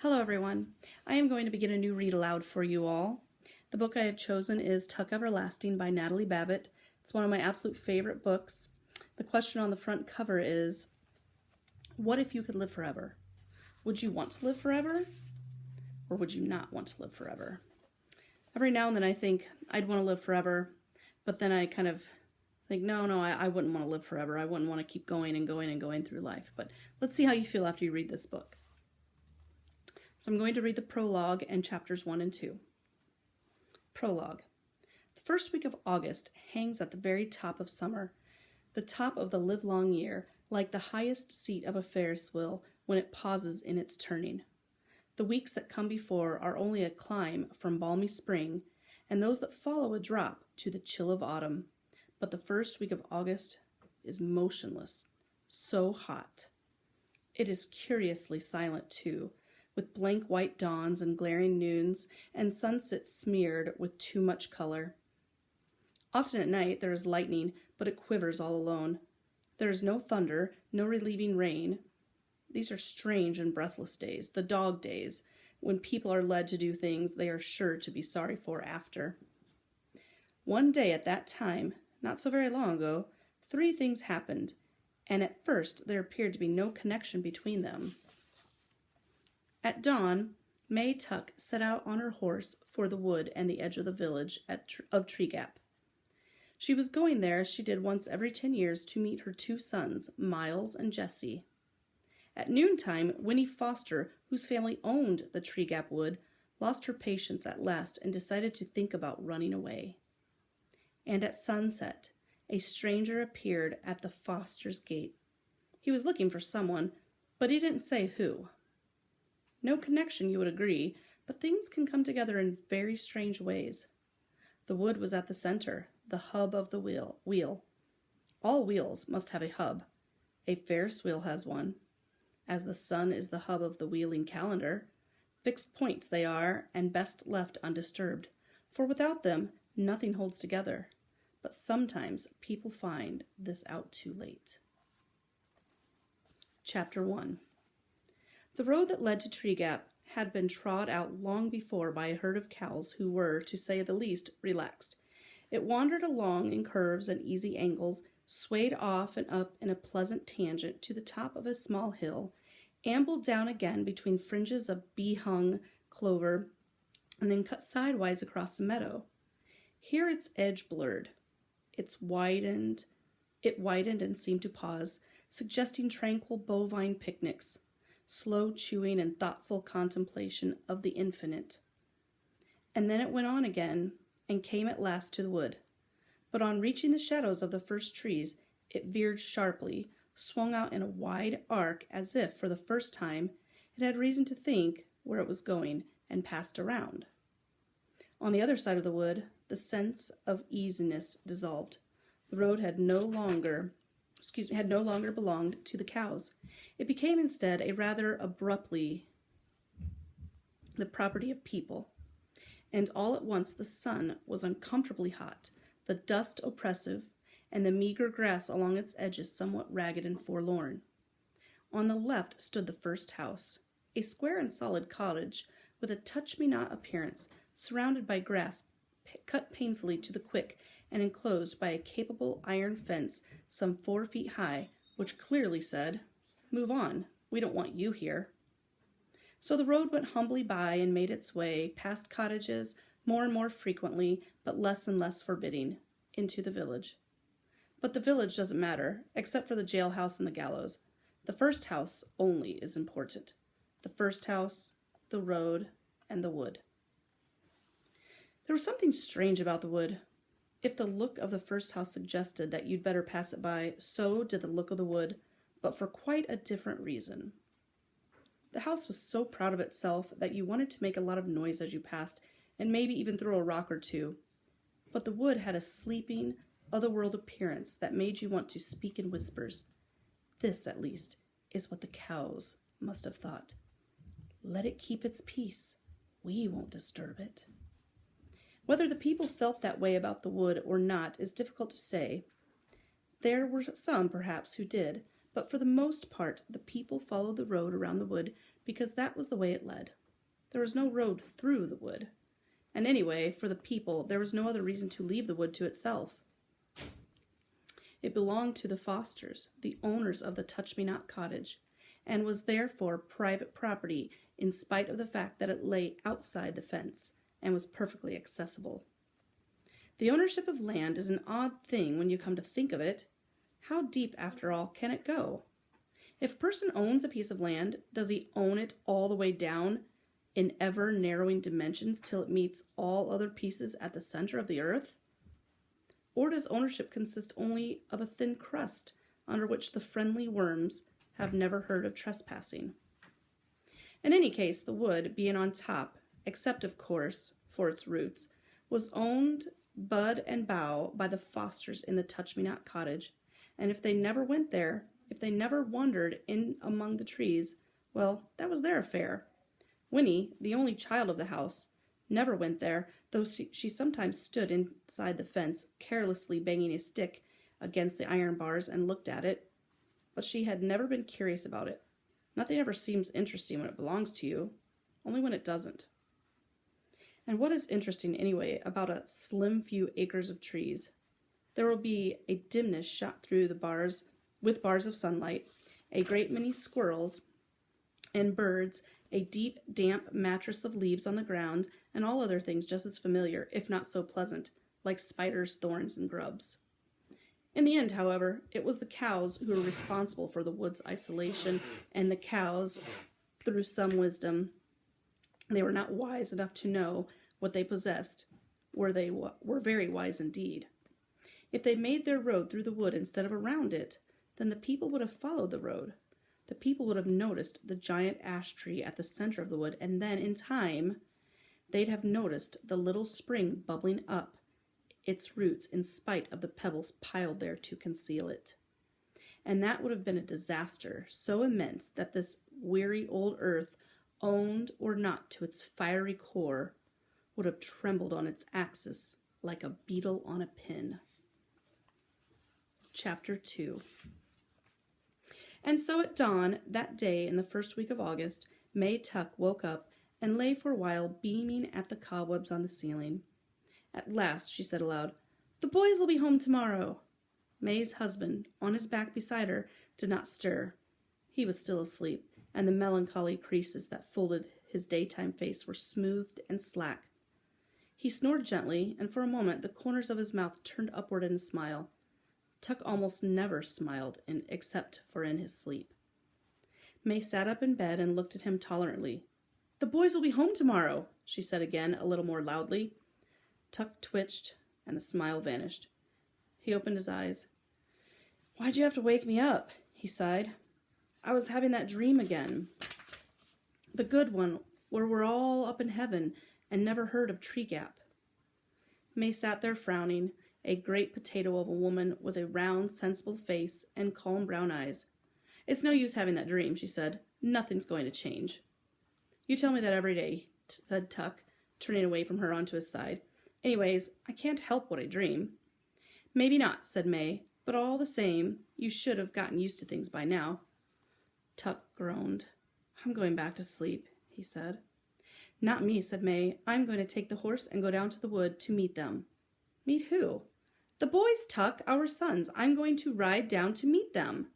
Hello everyone. I am going to begin a new read aloud for you all. The book I have chosen is Tuck Everlasting by Natalie Babbitt. It's one of my absolute favorite books. The question on the front cover is, what if you could live forever? Would you want to live forever? Or would you not want to live forever? Every now and then I think I'd want to live forever, but then I kind of think, no, I wouldn't want to live forever. I wouldn't want to keep going and going and going through life. But let's see how you feel after you read this book. So I'm going to read the prologue and chapters 1 and 2. Prologue. The first week of August hangs at the very top of summer, the top of the livelong year, like the highest seat of a Ferris wheel when it pauses in its turning. The weeks that come before are only a climb from balmy spring, and those that follow a drop to the chill of autumn. But the first week of August is motionless, so hot. It is curiously silent, too, with blank white dawns and glaring noons, and sunsets smeared with too much color. Often at night there is lightning, but it quivers all alone. There is no thunder, no relieving rain. These are strange and breathless days, the dog days, when people are led to do things they are sure to be sorry for after. One day at that time, not so very long ago, 3 things happened, and at first there appeared to be no connection between them. At dawn, May Tuck set out on her horse for the wood and the edge of the village of Tree Gap. She was going there as she did once every 10 years to meet her 2 sons, Miles and Jesse. At noontime, Winnie Foster, whose family owned the Tree Gap wood, lost her patience at last and decided to think about running away. And at sunset, a stranger appeared at the Foster's gate. He was looking for someone, but he didn't say who. No connection, you would agree, but things can come together in very strange ways. The wood was at the center, the hub of the wheel. All wheels must have a hub. A Ferris wheel has one. As the sun is the hub of the wheeling calendar, fixed points they are, and best left undisturbed, for without them nothing holds together. But sometimes people find this out too late. Chapter 1. The road that led to Tree Gap had been trod out long before by a herd of cows who were, to say the least, relaxed. It wandered along in curves and easy angles, swayed off and up in a pleasant tangent to the top of a small hill, ambled down again between fringes of bee-hung clover, and then cut sidewise across a meadow. Here its edge blurred. It widened and seemed to pause, suggesting tranquil bovine picnics, slow chewing and thoughtful contemplation of the infinite. And then it went on again, and came at last to the wood. But on reaching the shadows of the first trees, it veered sharply, swung out in a wide arc as if, for the first time, it had reason to think where it was going, and passed around. On the other side of the wood, the sense of easiness dissolved. The road had no longer belonged to the cows. It became instead a rather abruptly the property of people. And all at once the sun was uncomfortably hot, the dust oppressive, and the meager grass along its edges somewhat ragged and forlorn. On the left stood the first house, a square and solid cottage with a touch-me-not appearance, surrounded by grass cut painfully to the quick and enclosed by a capable iron fence some 4 feet high, which clearly said, "Move on, we don't want you here." So the road went humbly by and made its way, past cottages, more and more frequently, but less and less forbidding, into the village. But the village doesn't matter, except for the jailhouse and the gallows. The first house only is important. The first house, the road, and the wood. There was something strange about the wood. If the look of the first house suggested that you'd better pass it by, so did the look of the wood, but for quite a different reason. The house was so proud of itself that you wanted to make a lot of noise as you passed, and maybe even throw a rock or two. But the wood had a sleeping, otherworld appearance that made you want to speak in whispers. This, at least, is what the cows must have thought. Let it keep its peace. We won't disturb it. Whether the people felt that way about the wood or not is difficult to say. There were some, perhaps, who did, but for the most part the people followed the road around the wood because that was the way it led. There was no road through the wood. And anyway, for the people, there was no other reason to leave the wood to itself. It belonged to the Fosters, the owners of the Touch-Me-Not cottage, and was therefore private property in spite of the fact that it lay outside the fence and was perfectly accessible. The ownership of land is an odd thing when you come to think of it. How deep, after all, can it go? If a person owns a piece of land, does he own it all the way down in ever-narrowing dimensions till it meets all other pieces at the center of the earth? Or does ownership consist only of a thin crust under which the friendly worms have never heard of trespassing? In any case, the wood, being on top, except, of course, for its roots, was owned bud and bough by the Fosters in the Touch-Me-Not cottage, and if they never went there, if they never wandered in among the trees, well, that was their affair. Winnie, the only child of the house, never went there, though she sometimes stood inside the fence, carelessly banging a stick against the iron bars and looked at it. But she had never been curious about it. Nothing ever seems interesting when it belongs to you, only when it doesn't. And what is interesting, anyway, about a slim few acres of trees? There will be a dimness shot through the bars with bars of sunlight, a great many squirrels and birds, a deep, damp mattress of leaves on the ground, and all other things just as familiar, if not so pleasant, like spiders, thorns, and grubs. In the end, however, it was the cows who were responsible for the wood's isolation, and the cows, through some wisdom, they were not wise enough to know what they possessed, were very wise indeed. If they made their road through the wood instead of around it, then the people would have followed the road. The people would have noticed the giant ash tree at the center of the wood, and then, in time, they'd have noticed the little spring bubbling up its roots in spite of the pebbles piled there to conceal it. And that would have been a disaster so immense that this weary old earth, owned or not to its fiery core, would have trembled on its axis like a beetle on a pin. Chapter 2. And so at dawn that day in the first week of August, May Tuck woke up and lay for a while beaming at the cobwebs on the ceiling. At last she said aloud, "The boys will be home tomorrow." May's husband, on his back beside her, did not stir. He was still asleep, and the melancholy creases that folded his daytime face were smoothed and slack. He snored gently, and for a moment the corners of his mouth turned upward in a smile. Tuck almost never smiled except for in his sleep. May sat up in bed and looked at him tolerantly. "The boys will be home tomorrow," she said again, a little more loudly. Tuck twitched, and the smile vanished. He opened his eyes. "Why'd you have to wake me up?" he sighed. "I was having that dream again. The good one, where we're all up in heaven and never heard of Tree Gap." May sat there frowning, a great potato of a woman with a round, sensible face and calm brown eyes. "It's no use having that dream," she said. "Nothing's going to change." "You tell me that every day," said Tuck, turning away from her onto his side. "Anyways, I can't help what I dream." "Maybe not," said May, "but all the same, you should have gotten used to things by now." Tuck groaned. "I'm going back to sleep," he said. "Not me," said May. "I'm going to take the horse and go down to the wood to meet them." "Meet who?" "The boys, Tuck, our sons. I'm going to ride down to meet them."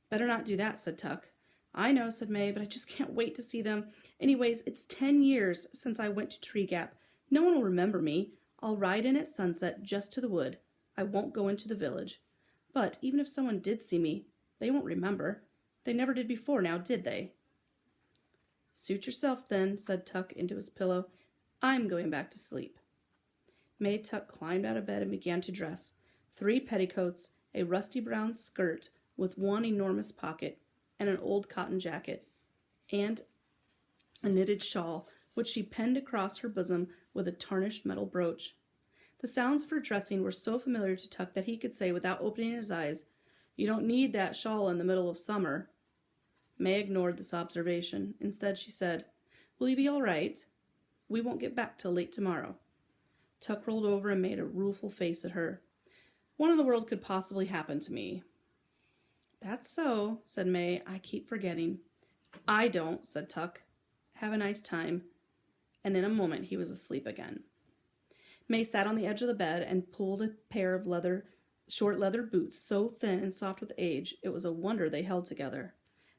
"Better not do that," said Tuck. "I know," said May, "but I just can't wait to see them. Anyways, it's 10 years since I went to Tree Gap. No one will remember me. I'll ride in at sunset just to the wood. I won't go into the village. But even if someone did see me, they won't remember. They never did before now, did they?" "Suit yourself then," said Tuck into his pillow. "I'm going back to sleep." May Tuck climbed out of bed and began to dress. 3 petticoats, a rusty brown skirt with one enormous pocket, and an old cotton jacket, and a knitted shawl, which she pinned across her bosom with a tarnished metal brooch. The sounds of her dressing were so familiar to Tuck that he could say without opening his eyes, "You don't need that shawl in the middle of summer." May ignored this observation. Instead, she said, "Will you be all right? We won't get back till late tomorrow." Tuck rolled over and made a rueful face at her. "What in the world could possibly happen to me?" "That's so," said May. "I keep forgetting." "I don't," said Tuck. "Have a nice time." And in a moment he was asleep again. May sat on the edge of the bed and pulled a pair of short leather boots so thin and soft with age it was a wonder they held together.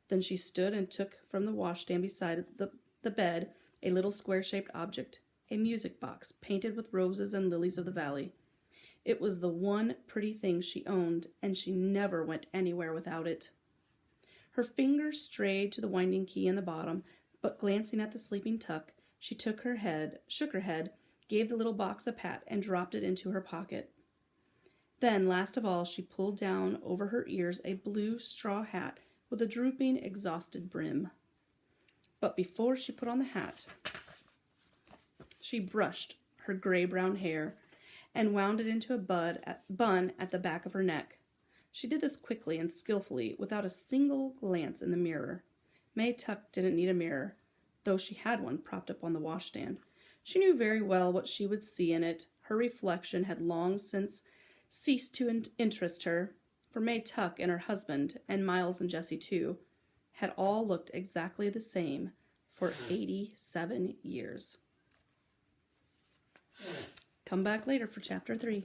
Then she stood and took from the washstand beside the bed a little square-shaped object, a music box painted with roses and lilies of the valley. It was the one pretty thing she owned, and she never went anywhere without it. Her fingers strayed to the winding key in the bottom, but glancing at the sleeping Tuck, she shook her head, gave the little box a pat, and dropped it into her pocket. Then, last of all, she pulled down over her ears a blue straw hat with a drooping, exhausted brim. But before she put on the hat, she brushed her gray-brown hair and wound it into a bun at the back of her neck. She did this quickly and skillfully, without a single glance in the mirror. May Tuck didn't need a mirror, though she had one propped up on the washstand. She knew very well what she would see in it. Her reflection had long since ceased to interest her, for May Tuck and her husband, and Miles and Jessie too, had all looked exactly the same for 87 years. Come back later for Chapter 3.